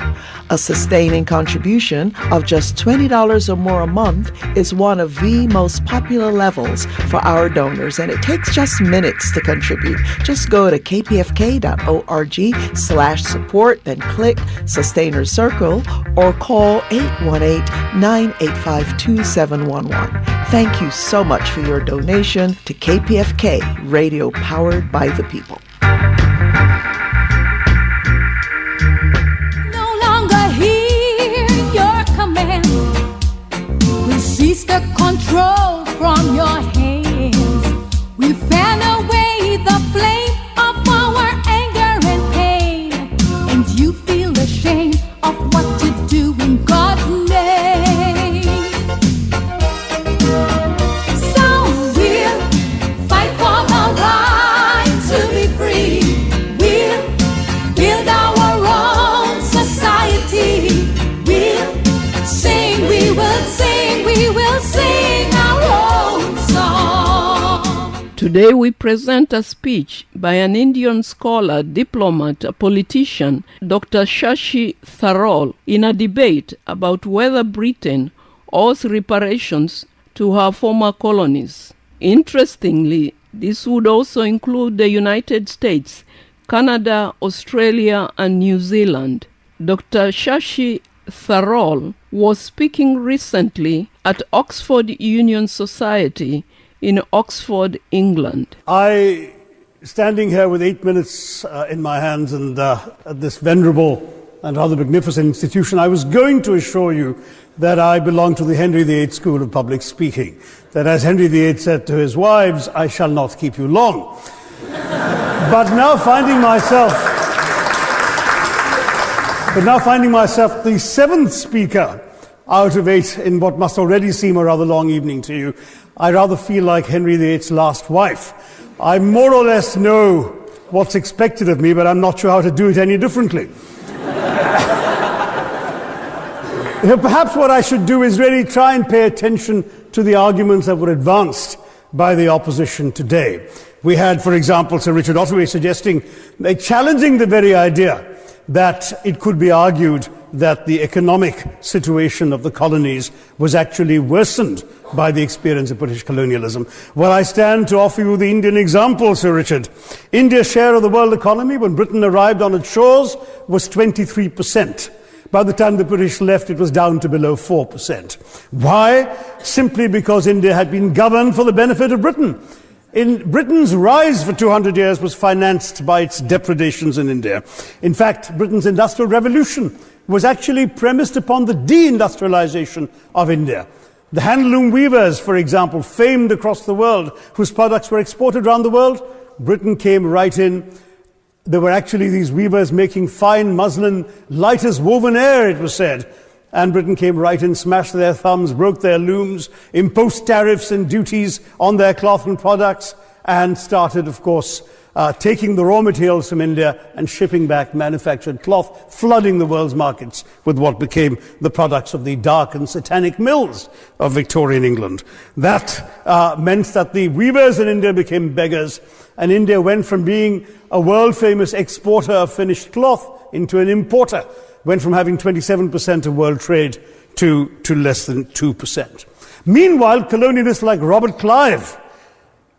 A sustaining contribution of just $20 or more a month is one of the most popular levels for our donors, and it takes just minutes to contribute. Just go to kpfk.org/support, then click Sustainers Circle or call 818-985-2711. Thank you so much for your donation to KPFK, radio powered by the people. Release the control from your hands. We fan away the flame of our anger and pain, and you feel ashamed of what to do in God's name. So we'll fight for the right to be free. We'll build our own society. We'll sing, we will sing, we will sing our own song. Today we present a speech by an Indian scholar, diplomat, a politician, Dr. Shashi Tharoor, in a debate about whether Britain owes reparations to her former colonies. Interestingly, this would also include the United States, Canada, Australia, and New Zealand. Dr. Shashi Tharoor was speaking recently at Oxford Union Society in Oxford, England. I, standing here with 8 minutes in my hands and at this venerable and rather magnificent institution, I was going to assure you that I belong to the Henry VIII School of Public Speaking, that as Henry VIII said to his wives, I shall not keep you long. But now finding myself the seventh speaker out of 8 in what must already seem a rather long evening to you, I rather feel like Henry VIII's last wife. I more or less know what's expected of me, but I'm not sure how to do it any differently. Perhaps what I should do is really try and pay attention to the arguments that were advanced by the opposition today. We had, for example, Sir Richard Ottaway challenging the very idea that it could be argued that the economic situation of the colonies was actually worsened by the experience of British colonialism. Well, I stand to offer you the Indian example, Sir Richard. India's share of the world economy when Britain arrived on its shores was 23%. By the time the British left, it was down to below 4%. Why? Simply because India had been governed for the benefit of Britain. Britain's rise for 200 years was financed by its depredations in India. In fact, Britain's industrial revolution was actually premised upon the deindustrialization of India. The handloom weavers, for example, famed across the world, whose products were exported around the world, Britain came right in. There were actually these weavers making fine muslin, light as woven air, it was said. And Britain came right in, smashed their thumbs, broke their looms, imposed tariffs and duties on their cloth and products, and started, of course, taking the raw materials from India and shipping back manufactured cloth, flooding the world's markets with what became the products of the dark and satanic mills of Victorian England. That meant that the weavers in India became beggars, and India went from being a world-famous exporter of finished cloth into an importer, went from having 27% of world trade to less than 2%. Meanwhile, colonialists like Robert Clive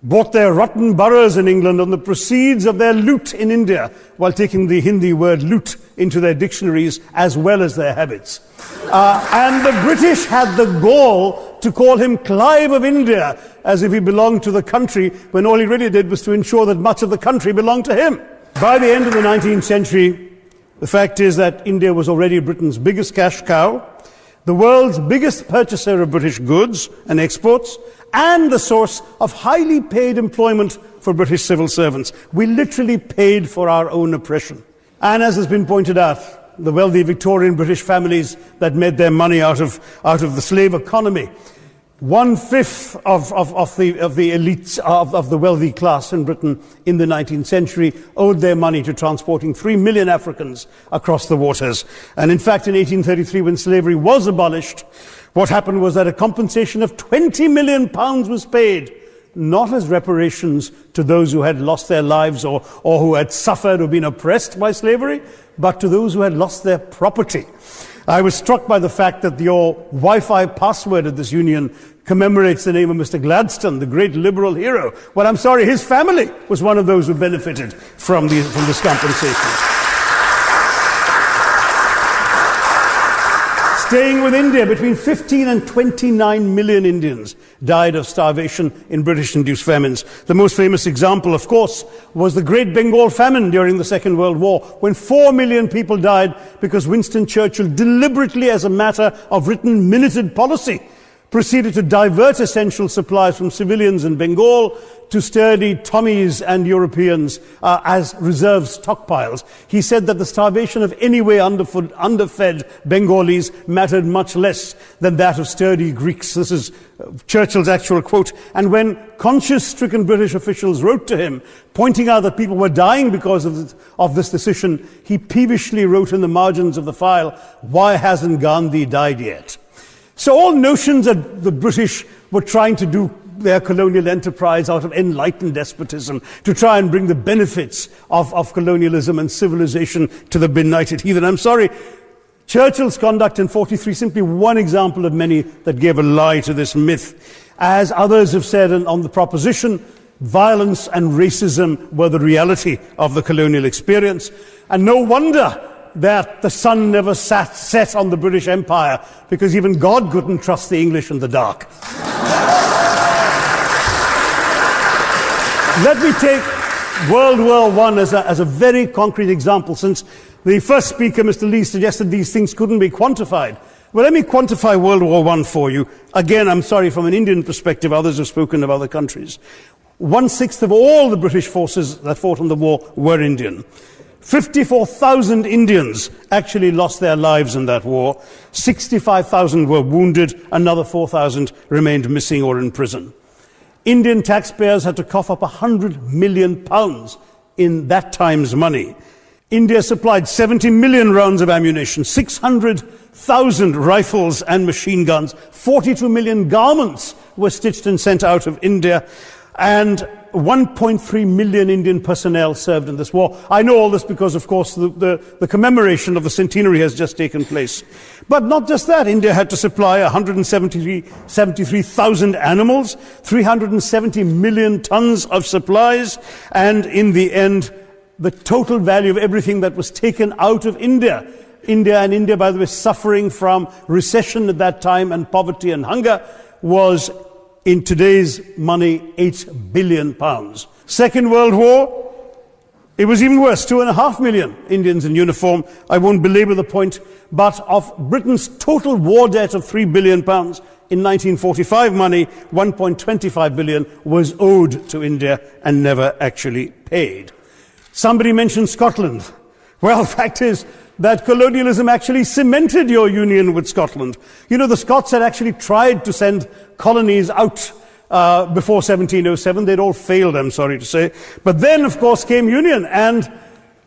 bought their rotten boroughs in England on the proceeds of their loot in India, while taking the Hindi word loot into their dictionaries as well as their habits. And the British had the gall to call him Clive of India, as if he belonged to the country, when all he really did was to ensure that much of the country belonged to him. By the end of the 19th century, the fact is that India was already Britain's biggest cash cow, the world's biggest purchaser of British goods and exports, and the source of highly paid employment for British civil servants. We literally paid for our own oppression. And as has been pointed out, the wealthy Victorian British families that made their money out of the slave economy, 1/5 of the elites of the wealthy class in Britain in the 19th century owed their money to transporting 3 million Africans across the waters. And in fact, in 1833, when slavery was abolished, what happened was that a compensation of £20 million was paid, not as reparations to those who had lost their lives or who had suffered or been oppressed by slavery, but to those who had lost their property. I was struck by the fact that your Wi-Fi password at this union commemorates the name of Mr. Gladstone, the great liberal hero. Well, I'm sorry, his family was one of those who benefited from this compensation. Staying with India, between 15 and 29 million Indians died of starvation in British-induced famines. The most famous example, of course, was the Great Bengal Famine during the Second World War, when 4 million people died because Winston Churchill, deliberately as a matter of written minuted policy, proceeded to divert essential supplies from civilians in Bengal to sturdy Tommies and Europeans as reserve stockpiles. He said that the starvation of anyway underfed Bengalis mattered much less than that of sturdy Greeks. This is Churchill's actual quote. And when conscience-stricken British officials wrote to him, pointing out that people were dying because of this decision, he peevishly wrote in the margins of the file, "Why hasn't Gandhi died yet?" So all notions that the British were trying to do their colonial enterprise out of enlightened despotism, to try and bring the benefits of colonialism and civilization to the benighted heathen. I'm sorry, Churchill's conduct in 43 is simply one example of many that gave a lie to this myth. As others have said on the proposition, violence and racism were the reality of the colonial experience. And no wonder that the sun never set on the British Empire, because even God couldn't trust the English in the dark. Let me take World War I as a very concrete example, since the first speaker, Mr. Lee, suggested these things couldn't be quantified. Well, let me quantify World War I for you. Again, I'm sorry, from an Indian perspective, others have spoken of other countries. 1/6 of all the British forces that fought in the war were Indian. 54,000 Indians actually lost their lives in that war. 65,000 were wounded. Another 4,000 remained missing or in prison. Indian taxpayers had to cough up £100 million in that time's money. India supplied 70 million rounds of ammunition, 600,000 rifles and machine guns, 42 million garments were stitched and sent out of India, and 1.3 million Indian personnel served in this war. I know all this because, of course, the commemoration of the centenary has just taken place. But not just that. India had to supply 173,000 animals, 370 million tons of supplies, and in the end, the total value of everything that was taken out of India, India, by the way, suffering from recession at that time and poverty and hunger, was, in today's money, £8 billion. Second World War, it was even worse, 2.5 million Indians in uniform. I won't belabor the point, but of Britain's total war debt of £3 billion, in 1945 money, 1.25 billion was owed to India and never actually paid. Somebody mentioned Scotland. Well, the fact is that colonialism actually cemented your union with Scotland. You know, the Scots had actually tried to send colonies out before 1707. They'd all failed, I'm sorry to say. But then, of course, came union, and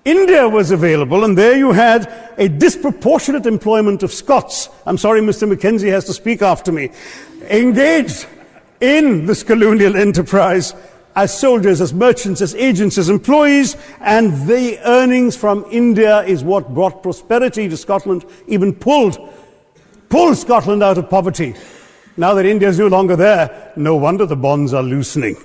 India was available, and there you had a disproportionate employment of Scots. I'm sorry, Mr. Mackenzie has to speak after me. Engaged in this colonial enterprise as soldiers, as merchants, as agents, as employees, and the earnings from India is what brought prosperity to Scotland, even pulled Scotland out of poverty. Now that India is no longer there, no wonder the bonds are loosening.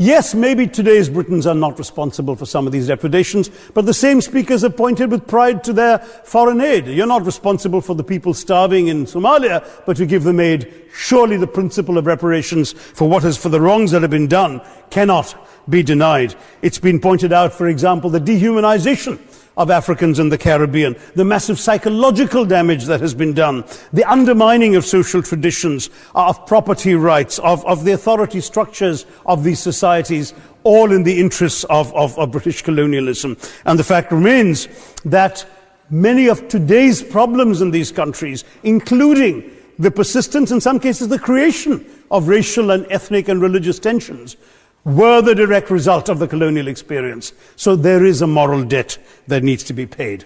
Yes, maybe today's Britons are not responsible for some of these depredations, but the same speakers have pointed with pride to their foreign aid. You're not responsible for the people starving in Somalia, but you give them aid. Surely the principle of reparations for the wrongs that have been done cannot be denied. It's been pointed out, for example, the dehumanization of Africans in the Caribbean, the massive psychological damage that has been done, the undermining of social traditions, of property rights, of the authority structures of these societies, all in the interests of British colonialism. And the fact remains that many of today's problems in these countries, including the persistence, in some cases the creation of racial and ethnic and religious tensions, were the direct result of the colonial experience. So there is a moral debt that needs to be paid.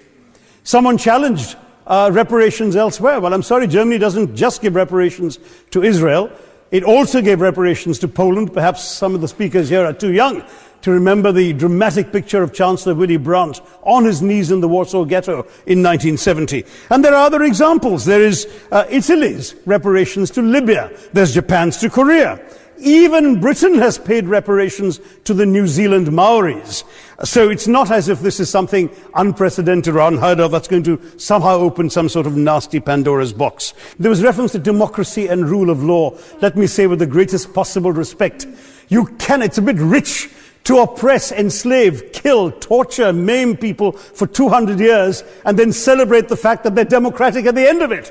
Someone challenged reparations elsewhere. Well, I'm sorry, Germany doesn't just give reparations to Israel. It also gave reparations to Poland. Perhaps some of the speakers here are too young to remember the dramatic picture of Chancellor Willy Brandt on his knees in the Warsaw Ghetto in 1970. And there are other examples. There is Italy's reparations to Libya. There's Japan's to Korea. Even Britain has paid reparations to the New Zealand Maoris. So it's not as if this is something unprecedented or unheard of that's going to somehow open some sort of nasty Pandora's box. There was reference to democracy and rule of law. Let me say with the greatest possible respect, it's a bit rich to oppress, enslave, kill, torture, maim people for 200 years and then celebrate the fact that they're democratic at the end of it.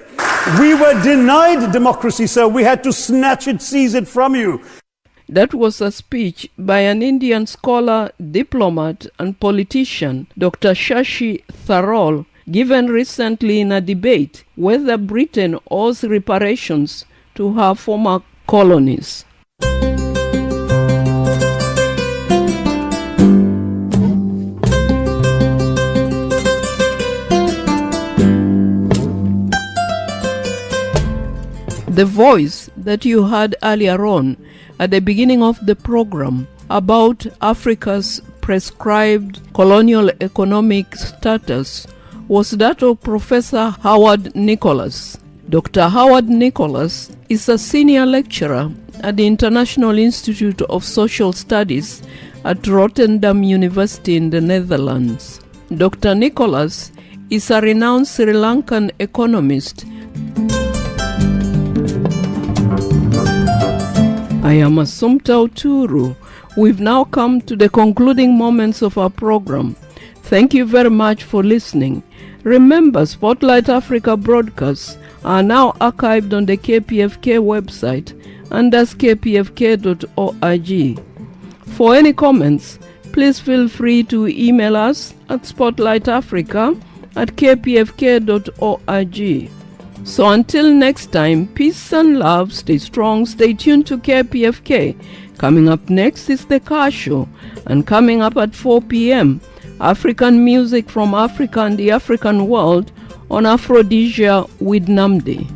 We were denied democracy, sir. We had to snatch it, seize it from you. That was a speech by an Indian scholar, diplomat and politician, Dr. Shashi Tharoor, given recently in a debate whether Britain owes reparations to her former colonies. The voice that you heard earlier on at the beginning of the program about Africa's prescribed colonial economic status was that of Professor Howard Nicholas. Dr. Howard Nicholas is a senior lecturer at the International Institute of Social Studies at Rotterdam University in the Netherlands. Dr. Nicholas is a renowned Sri Lankan economist. I am Assumpta Uturu. We've now come to the concluding moments of our program. Thank you very much for listening. Remember, Spotlight Africa broadcasts are now archived on the KPFK website and as kpfk.org. For any comments, please feel free to email us at spotlightafrica@kpfk.org. So until next time, peace and love, stay strong, stay tuned to KPFK. Coming up next is The Car Show, and coming up at 4 p.m., African music from Africa and the African world on Aphrodisia with Namdi.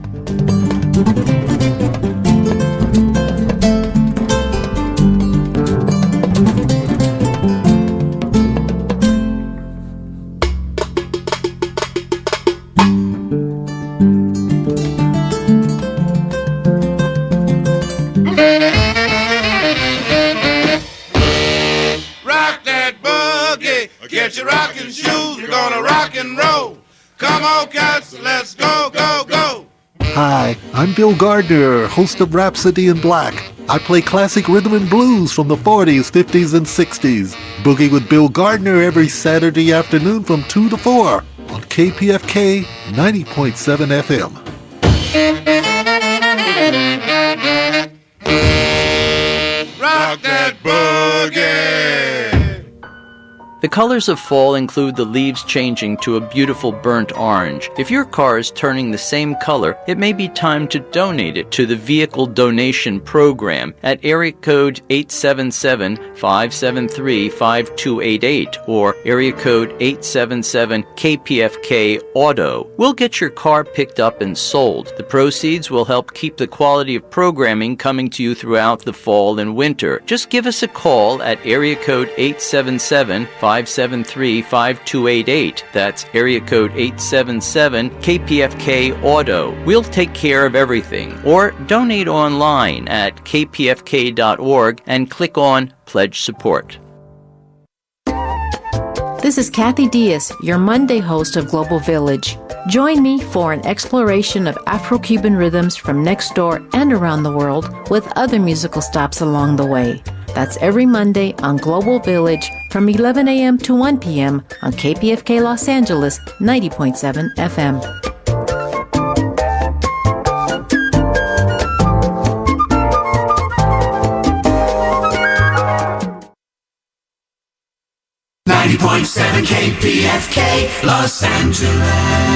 Get your rocking shoes, we're gonna rock and roll. Come on, cats, let's go, go, go. Hi, I'm Bill Gardner, host of Rhapsody in Black. I play classic rhythm and blues from the 40s, 50s, and 60s. Boogie with Bill Gardner every Saturday afternoon from 2 to 4 on KPFK 90.7 FM. Rock that boogie. The colors of fall include the leaves changing to a beautiful burnt orange. If your car is turning the same color, it may be time to donate it to the Vehicle Donation Program at area code 877-573-5288 or area code 877-KPFK-AUTO. We'll get your car picked up and sold. The proceeds will help keep the quality of programming coming to you throughout the fall and winter. Just give us a call at area code 877-573-5288 877-573-5288. That's area code 877-KPFK-AUTO. We'll take care of everything. Or donate online at kpfk.org and click on Pledge Support. This is Kathy Diaz, your Monday host of Global Village. Join me for an exploration of Afro-Cuban rhythms from next door and around the world with other musical stops along the way. That's every Monday on Global Village from 11 a.m. to 1 p.m. on KPFK Los Angeles 90.7 FM. .7 KPFK Los Angeles.